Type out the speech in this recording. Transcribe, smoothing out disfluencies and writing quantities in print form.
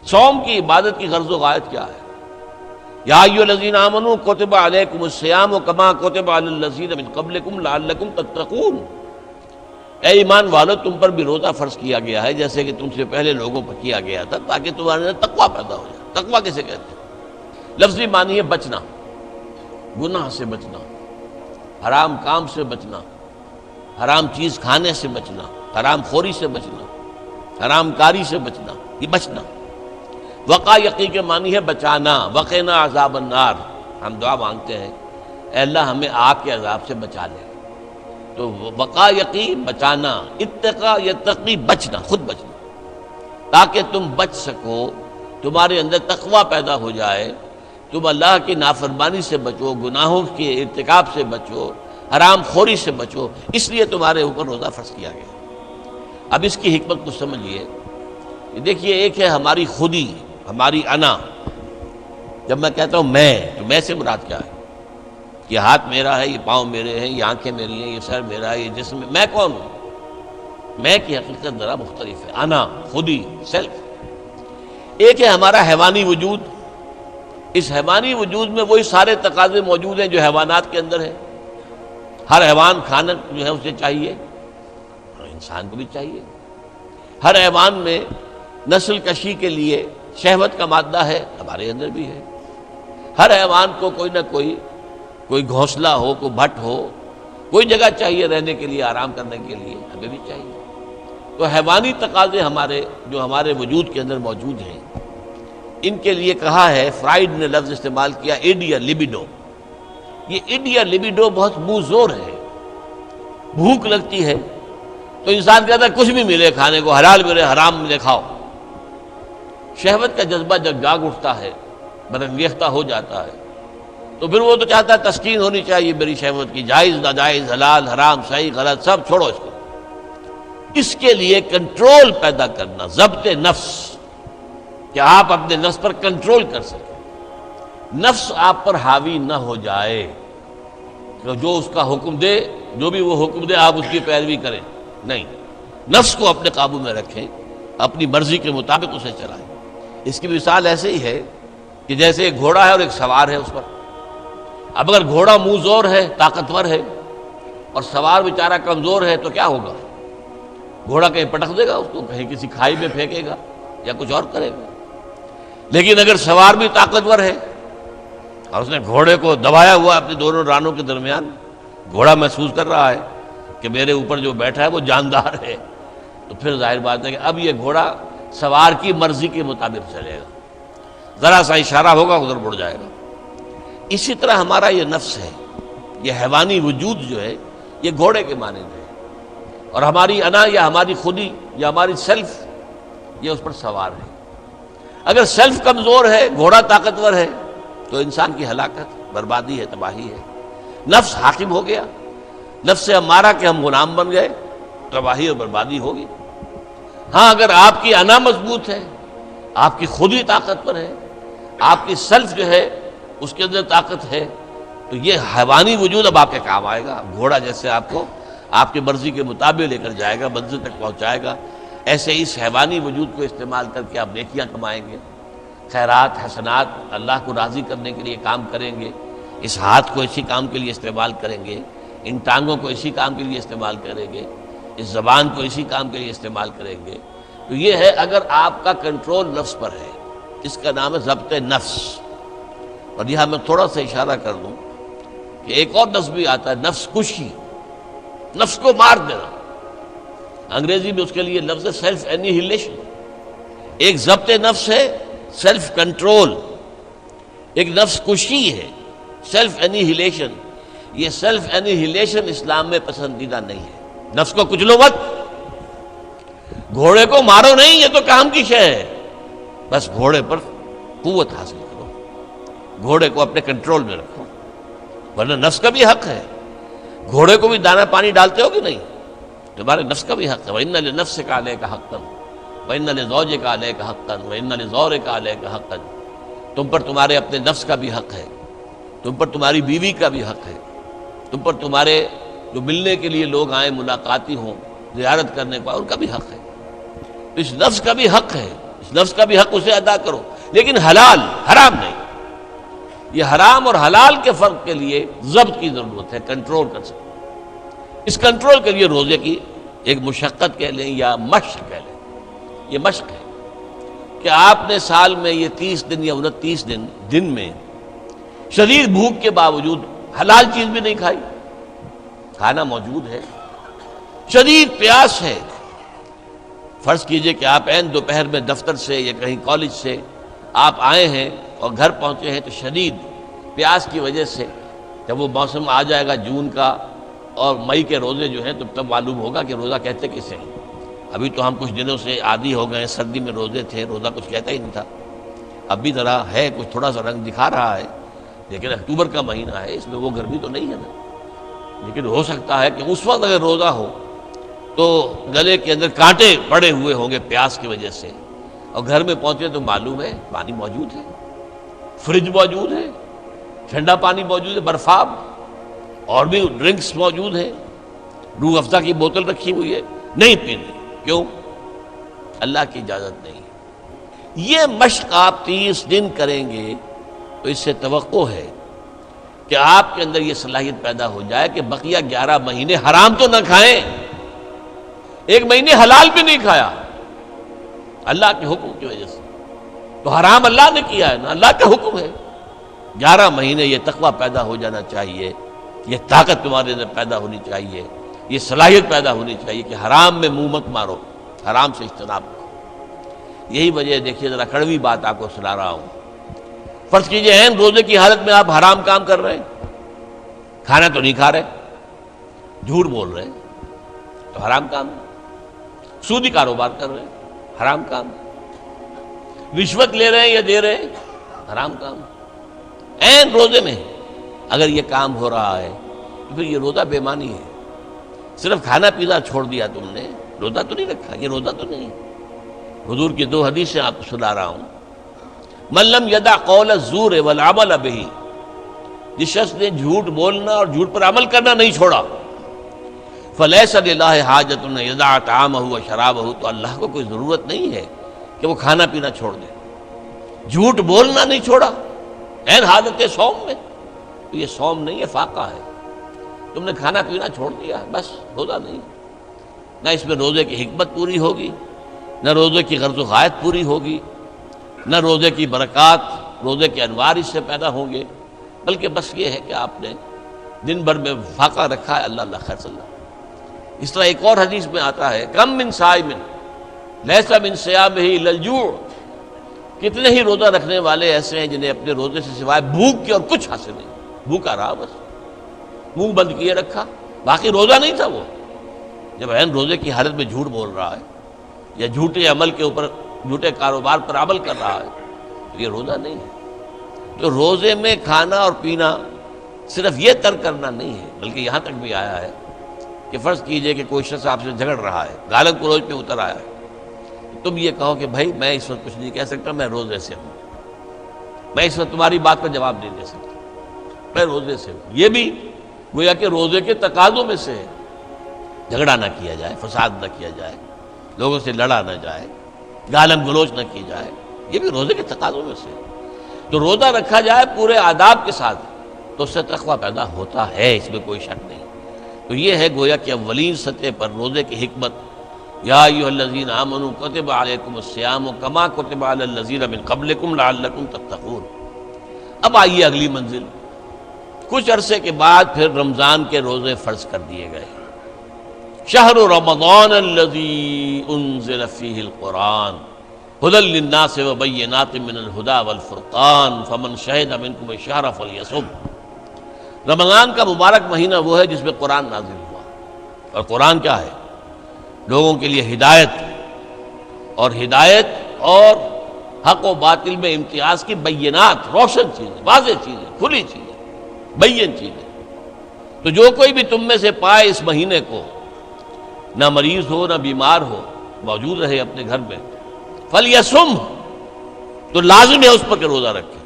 صوم کی عبادت کی غرض و غایت کیا ہے؟ یا ایھا الذین آمنوا کتب علیکم الصیام کما کتب علی الذین من قبلکم لعلکم تتقون، اے ایمان والو تم پر بھی روزہ فرض کیا گیا ہے جیسے کہ تم سے پہلے لوگوں پر کیا گیا تھا، تاکہ تمہارے اندر تقویٰ پیدا ہو جائے۔ تقویٰ کسے کہتے ہیں؟ لفظی معنی ہے بچنا، گناہ سے بچنا، حرام کام سے بچنا، حرام چیز کھانے سے بچنا، حرام خوری سے بچنا، حرام کاری سے بچنا، یہ بچنا۔ وقا یقی کے معنی ہے بچانا، وقنا عذاب النار، ہم دعا مانگتے ہیں اے اللہ ہمیں آگ کے عذاب سے بچا لے۔ تو وقا یقی بچانا، اتقا یتقی بچنا، خود بچنا، تاکہ تم بچ سکو، تمہارے اندر تقویٰ پیدا ہو جائے، تم اللہ کی نافرمانی سے بچو، گناہوں کے ارتکاب سے بچو، حرام خوری سے بچو، اس لیے تمہارے اوپر روزہ فرض کیا گیا۔ اب اس کی حکمت کو سمجھیے۔ دیکھیے، ایک ہے ہماری خودی، ہماری انا۔ جب میں کہتا ہوں میں، تو میں سے مراد کیا ہے؟ یہ ہاتھ میرا ہے، یہ پاؤں میرے ہیں، یہ آنکھیں میری ہیں، یہ سر میرا ہے، یہ جسم، میں کون ہوں؟ میں کی حقیقت ذرا مختلف ہے، انا، خودی، سیلف۔ ایک ہے ہمارا حیوانی وجود، اس حیوانی وجود میں وہی سارے تقاضے موجود ہیں جو حیوانات کے اندر ہیں۔ ہر حیوان کھانا جو ہے اسے چاہیے، اور انسان کو بھی چاہیے۔ ہر حیوان میں نسل کشی کے لیے شہوت کا مادہ ہے، ہمارے اندر بھی ہے۔ ہر حیوان کو کوئی نہ کوئی گھونسلہ ہو، کوئی بھٹ ہو، کوئی جگہ چاہیے رہنے کے لیے، آرام کرنے کے لیے، ہمیں بھی چاہیے۔ تو حیوانی تقاضے جو ہمارے وجود کے اندر موجود ہیں، ان کے لیے کہا ہے، فرائڈ نے لفظ استعمال کیا ایڈیا لیبیڈو۔ یہ ایڈیا لیبیڈو بہت منہ زور ہے۔ بھوک لگتی ہے تو انسان کہتا ہے کچھ بھی ملے کھانے کو، حلال ملے حرام ملے کھاؤ۔ شہوت کا جذبہ جب جاگ اٹھتا ہے، برانگیختہ ہو جاتا ہے، تو پھر وہ تو چاہتا ہے تسکین ہونی چاہیے میری شہوت کی، جائز ناجائز، حلال حرام، صحیح غلط، سب چھوڑو اس کو۔ اس کے لیے کنٹرول پیدا کرنا، ضبط نفس، کہ آپ اپنے نفس پر کنٹرول کر سکیں، نفس آپ پر حاوی نہ ہو جائے، کہ جو اس کا حکم دے، جو بھی وہ حکم دے آپ اس کی پیروی کریں، نہیں، نفس کو اپنے قابو میں رکھیں، اپنی مرضی کے مطابق اسے چلائیں۔ اس کی مثال ایسے ہی ہے کہ جیسے ایک گھوڑا ہے اور ایک سوار ہے اس پر۔ اب اگر گھوڑا منہ زور ہے، طاقتور ہے، اور سوار بیچارہ کمزور ہے، تو کیا ہوگا؟ گھوڑا کہیں پٹک دے گا اس کو، کہیں کسی کھائی میں پھینکے گا یا کچھ اور کرے گا۔ لیکن اگر سوار بھی طاقتور ہے اور اس نے گھوڑے کو دبایا ہوا اپنے دونوں رانوں کے درمیان، گھوڑا محسوس کر رہا ہے کہ میرے اوپر جو بیٹھا ہے وہ جاندار ہے، تو پھر ظاہر بات ہے کہ اب یہ گھوڑا سوار کی مرضی کے مطابق چلے گا، ذرا سا اشارہ ہوگا ادھر مڑ جائے گا۔ اسی طرح ہمارا یہ نفس ہے، یہ حیوانی وجود جو ہے، یہ گھوڑے کے مانند ہے، اور ہماری انا یا ہماری خودی یا ہماری سیلف یہ اس پر سوار ہے۔ اگر سیلف کمزور ہے، گھوڑا طاقتور ہے، تو انسان کی ہلاکت، بربادی ہے، تباہی ہے۔ نفس حاکم ہو گیا، نفس سے ہمارا کہ ہم غلام بن گئے، تباہی اور بربادی ہوگی۔ ہاں اگر آپ کی انا مضبوط ہے، آپ کی خودی طاقتور ہے، آپ کی سیلف جو ہے اس کے اندر طاقت ہے، تو یہ حیوانی وجود اب آپ کے کام آئے گا۔ گھوڑا جیسے آپ کو آپ کی مرضی کے مطابق لے کر جائے گا، منزل تک پہنچائے گا، ایسے اس حیوانی وجود کو استعمال کر کے آپ نیکیاں کمائیں گے، خیرات حسنات، اللہ کو راضی کرنے کے لیے کام کریں گے۔ اس ہاتھ کو اسی کام کے لیے استعمال کریں گے، ان ٹانگوں کو اسی کام کے لیے استعمال کریں گے، اس زبان کو اسی کام کے لیے استعمال کریں گے۔ تو یہ ہے اگر آپ کا کنٹرول نفس پر ہے، اس کا نام ہے ضبط نفس۔ اور یہاں میں تھوڑا سا اشارہ کر دوں کہ ایک اور نفس بھی آتا ہے، نفس کشی، نفس کو مار دینا۔ انگریزی میں اس کے لیے لفظ ہے سیلف اینیہیلیشن۔ ایک ضبط نفس ہے، سیلف کنٹرول، ایک نفس کشی ہے، سیلف اینیہیلیشن۔ یہ سیلف اینیہیلیشن اسلام میں پسندیدہ نہیں ہے۔ نفس کو کچلو مت، گھوڑے کو مارو نہیں، یہ تو کام کی شے ہے، بس گھوڑے پر قوت حاصل کرو، گھوڑے کو اپنے کنٹرول میں رکھو، ورنہ نفس کا بھی حق ہے۔ گھوڑے کو بھی دانا پانی ڈالتے ہو کہ نہیں؟ تمہارے نفس کا بھی حق ہے۔ وَإِنَّ لِنَفْسِكَ عَلَيْكَ حَقًّا وَإِنَّ لِزَوْجِكَ عَلَيْكَ حَقًّا وَإِنَّ لِزَوْرِكَ عَلَيْكَ حَقًّا۔ تم پر تمہارے اپنے نفس کا بھی حق ہے، تم پر تمہاری بیوی کا بھی حق ہے، تم پر تمہارے جو ملنے کے لیے لوگ آئیں، ملاقاتی ہوں، زیارت کرنے کو، ان کا بھی حق ہے۔ اس نفس کا بھی حق ہے، اس نفس کا بھی حق اسے ادا کرو، لیکن حلال، حرام نہیں۔ یہ حرام اور حلال کے فرق کے لیے ضبط کی ضرورت ہے، کنٹرول کر سکتے۔ اس کنٹرول کے لیے روزے کی ایک مشقت کہہ لیں یا مشق کہہ لیں، یہ مشق ہے کہ آپ نے سال میں یہ 30 دن یا 29 دن میں شدید بھوک کے باوجود حلال چیز بھی نہیں کھائی، کھانا موجود ہے، شدید پیاس ہے۔ فرض کیجئے کہ آپ عین دوپہر میں دفتر سے یا کہیں کالج سے آپ آئے ہیں اور گھر پہنچے ہیں تو شدید پیاس کی وجہ سے، جب وہ موسم آ جائے گا جون کا اور مئی کے روزے جو ہیں تب معلوم ہوگا کہ روزہ کہتے کسے ہیں۔ ابھی تو ہم کچھ دنوں سے عادی ہو گئے، سردی میں روزے تھے، روزہ کچھ کہتا ہی نہیں تھا۔ اب بھی ذرا ہے، کچھ تھوڑا سا رنگ دکھا رہا ہے، لیکن اکتوبر کا مہینہ ہے، اس میں وہ گرمی تو نہیں ہے نا۔ لیکن ہو سکتا ہے کہ اس وقت اگر روزہ ہو تو گلے کے اندر کانٹے پڑے ہوئے ہوں گے پیاس کی وجہ سے، اور گھر میں پہنچے تو معلوم ہے پانی موجود ہے، فریج موجود ہے، ٹھنڈا پانی موجود ہے، برفاب اور بھی ڈرنکس موجود ہیں، روح افزا کی بوتل رکھی ہوئی ہے، نہیں پینی۔ کیوں؟ اللہ کی اجازت نہیں۔ یہ مشق آپ 30 دن کریں گے تو اس سے توقع ہے کہ آپ کے اندر یہ صلاحیت پیدا ہو جائے کہ بقیہ 11 مہینے حرام تو نہ کھائیں، ایک مہینے حلال بھی نہیں کھایا اللہ کے حکم کی وجہ سے، تو حرام اللہ نے کیا ہے نا، اللہ کا حکم ہے۔ 11 مہینے یہ تقویٰ پیدا ہو جانا چاہیے، یہ طاقت تمہارے اندر پیدا ہونی چاہیے، یہ صلاحیت پیدا ہونی چاہیے کہ حرام میں منہ مت مارو، حرام سے اجتناب کرو۔ یہی وجہ ہے، دیکھیے ذرا کڑوی بات آپ کو سنا رہا ہوں۔ فرض کیجئے عین روزے کی حالت میں آپ حرام کام کر رہے ہیں، کھانا تو نہیں کھا رہے، جھوٹ بول رہے ہیں تو حرام کام ہے، سودی کاروبار کر رہے ہیں، حرام کام ہے، رشوت لے رہے ہیں یا دے رہے ہیں، حرام کام ہے۔ عین روزے میں اگر یہ کام ہو رہا ہے تو پھر یہ روزہ بے معنی ہے۔ صرف کھانا پینا چھوڑ دیا تم نے، روزہ تو نہیں رکھا، یہ روزہ تو نہیں۔ حضور کی 2 حدیثیں آپ کو سنا رہا ہوں۔ من لم یدع قول الزور والعمل به، جس شخص نے جھوٹ بولنا اور جھوٹ پر عمل کرنا نہیں چھوڑا، فلیس للہ حاجۃ ان یدع طعامہ وشرابہ، تو اللہ کو کوئی ضرورت نہیں ہے کہ وہ کھانا پینا چھوڑ دے۔ جھوٹ بولنا نہیں چھوڑا عین حالت صوم میں، تو یہ صوم نہیں ہے، فاقہ ہے۔ تم نے کھانا پینا چھوڑ دیا ہے، بس روزہ نہیں۔ نہ اس میں روزے کی حکمت پوری ہوگی، نہ روزے کی غرض و غایت پوری ہوگی، نہ روزے کی برکات، روزے کے انوار اس سے پیدا ہوں گے، بلکہ بس یہ ہے کہ آپ نے دن بھر میں فاقہ رکھا ہے، اللہ خیر صلی اللہ۔ اس طرح ایک اور حدیث میں آتا ہے، کم من صائم لیس من صیامہ الا الجوع، کتنے ہی روزہ رکھنے والے ایسے ہیں جنہیں اپنے روزے سے سوائے بھوک کے اور کچھ حاصل نہیں، بھوکا رہا، بس منہ بند کیے رکھا، باقی روزہ نہیں تھا وہ۔ جب عین روزے کی حالت میں جھوٹ بول رہا ہے یا جھوٹے عمل کے اوپر، جھوٹے کاروبار پر عمل کر رہا ہے تو یہ روزہ نہیں ہے۔ تو روزے میں کھانا اور پینا صرف یہ ترک کرنا نہیں ہے، بلکہ یہاں تک بھی آیا ہے کہ فرض کیجئے کہ کوئی شخص آپ سے جھگڑ رہا ہے، گالن کلوچ پہ اتر آیا ہے، تم یہ کہو کہ بھائی میں اس وقت کچھ نہیں کہہ سکتا، میں روزے سے ہوں، میں اس وقت تمہاری بات کا جواب نہیں دے سکتا، میں روزے سے ہوں۔ یہ بھی گویا کہ روزے کے تقاضوں میں سے ہے، جھگڑا نہ کیا جائے، فساد نہ کیا جائے، لوگوں سے لڑا نہ جائے، گالم گلوچ نہ کی جائے، یہ بھی روزے کے تقاضوں میں سے ہے۔ تو روزہ رکھا جائے پورے آداب کے ساتھ تو اس سے تقویٰ پیدا ہوتا ہے، اس میں کوئی شک نہیں۔ تو یہ ہے گویا کہ اولین سطح پر روزے کی حکمت، یا ایھا الذین آمنوا کتب علیکم الصیام کما کتب علی الذین من قبلکم لعلکم تتقون۔ اب آئیے اگلی منزل، کچھ عرصے کے بعد پھر رمضان کے روزے فرض کر دیے گئے۔ شہر رمضان الذی انزل فیہ القرآن ھدی للناس وبینات من الھدی والفرقان فمن شہد منکم الشہر فلیصم۔ رمضان کا مبارک مہینہ وہ ہے جس میں قرآن نازل ہوا، اور قرآن کیا ہے؟ لوگوں کے لیے ہدایت، اور ہدایت اور حق و باطل میں امتیاز کی بینات، روشن چیزیں، واضح چیزیں، کھلی چیزیں، بین چیزیں۔ تو جو کوئی بھی تم میں سے پائے اس مہینے کو، نہ مریض ہو نہ بیمار ہو، موجود رہے اپنے گھر میں، فلیصم، تو لازم ہے اس پر کہ روزہ رکھے۔